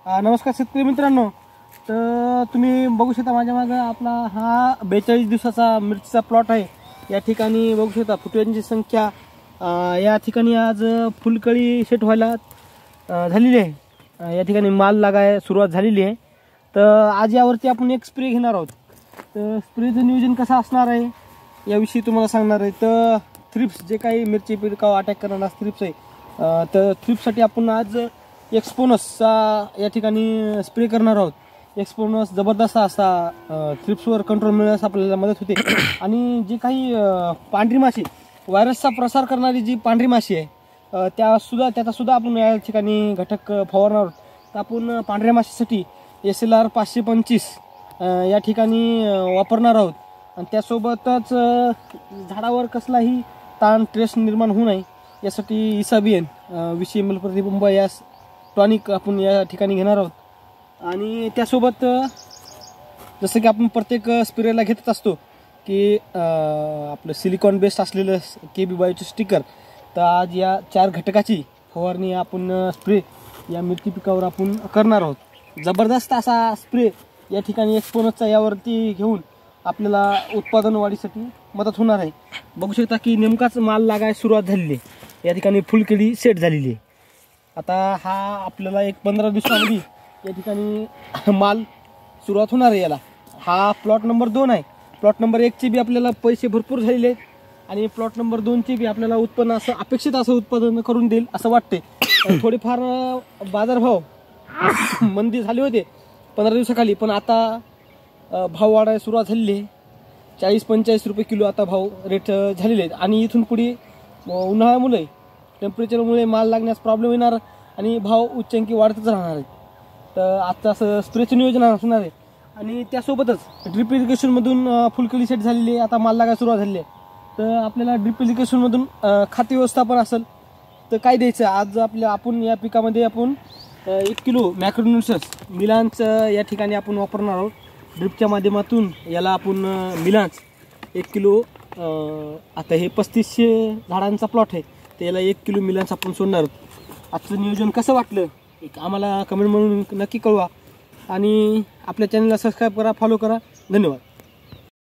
नमस्कार शेतकरी मित्रांनो. तर तुम्ही बघू शकता माझ्या मागे आपला हा 42 दिवसाचा मिरचीचा प्लॉट आहे. या ठिकाणी बघू शकता फुटव्यांची संख्या या ठिकाणी आज फुलकळी सेट व्हायला झालेली आहे. या ठिकाणी माल लागाय सुरुवात झालेली आहे. तर आज यावरती आपण एक स्प्रे घेणार आहोत. तर स्प्रेचं नियोजन कसं असणार आहे याविषयी तुम्हाला सांगणार आहे. तर थ्रिप्स जे काही मिरची पिकावर अटॅक करणारा थ्रिप्स आहे, तर थ्रिप्ससाठी आपण आज एक्सपोनसचा या ठिकाणी स्प्रे करणार आहोत. एक्सपोनस जबरदस्त असा थ्रिप्सवर कंट्रोल मिळण्यास आपल्याला मदत होते. आणि जे काही पांढरी माशी व्हायरसचा प्रसार करणारी जी पांढरी माशी आहे त्याचा सुद्धा आपण या ठिकाणी घटक फवारणार आहोत. तर आपण पांढऱ्या माशीसाठी SLR 525 या ठिकाणी वापरणार आहोत. आणि त्यासोबतच झाडावर कसलाही ताण ट्रेस निर्माण होऊ नये यासाठी इसाबियन 20 ml प्रतिबंब या टॉनिक आपण या ठिकाणी घेणार आहोत. आणि त्यासोबत जसं की आपण प्रत्येक स्प्रेला घेतच असतो की आपलं सिलिकॉन बेस्ड असलेलं KB बायोचं स्टिकर. तर आज या 4 घटकाची फवारणी आपण स्प्रे या मिरची पिकावर आपण करणार आहोत. जबरदस्त असा स्प्रे या ठिकाणी एक्सपोनसचा यावरती घेऊन आपल्याला उत्पादन वाढीसाठी मदत होणार आहे. बघू शकता की नेमकाच माल लागायला सुरुवात झालेली आहे. या ठिकाणी फुलकळी सेट झालेली आहे. आता हा आपल्याला एक 15 दिवसामध्ये या ठिकाणी माल सुरुवात होणार आहे. याला हा प्लॉट नंबर 2 आहे. प्लॉट नंबर 1चे बी आपल्याला पैसे भरपूर झालेले आहेत आणि प्लॉट नंबर 2चे बी आपल्याला उत्पन्न असं अपेक्षित असं उत्पादन करून देईल असं वाटते. थोडेफार बाजारभाव मंदी झाले होते 15 दिवसाखाली, पण आता भाव वाढायला सुरुवात झालेली आहे. 40-45 रुपये किलो आता भाव रेट झालेले आहेत. आणि इथून पुढे उन्हाळ्यामुळे टेम्परेचरमुळे माल लागण्यास प्रॉब्लेम येणार आणि भाव उच्चांकी वाढतच राहणार आहेत. तर आजचं असं स्प्रेचं नियोजन असणार आहे. आणि त्यासोबतच ड्रिप इरिगेशनमधून फुलकळी सेट झालेली आहे. आता माल लागायला सुरुवात झालेली आहे. तर आपल्याला ड्रिप इरिगेशनमधून खाते व्यवस्थापन असेल तर काय द्यायचं. आज आपण या पिकामध्ये आपण 1 किलो मॅक्रोन्यूट्रन्स मिलांचं या ठिकाणी आपण वापरणार आहोत. ड्रिपच्या माध्यमातून याला आपण मिलांच 1 किलो आता हे 3500 झाडांचा प्लॉट आहे. त्याला 1 किलो मिलांच आपण सोडणार आहोत. आजचं नियोजन कसं वाटलं आम्हाला कमेंट म्हणून नक्की कळवा. आणि आपल्या चॅनलला सबस्क्राईब करा, फॉलो करा. धन्यवाद.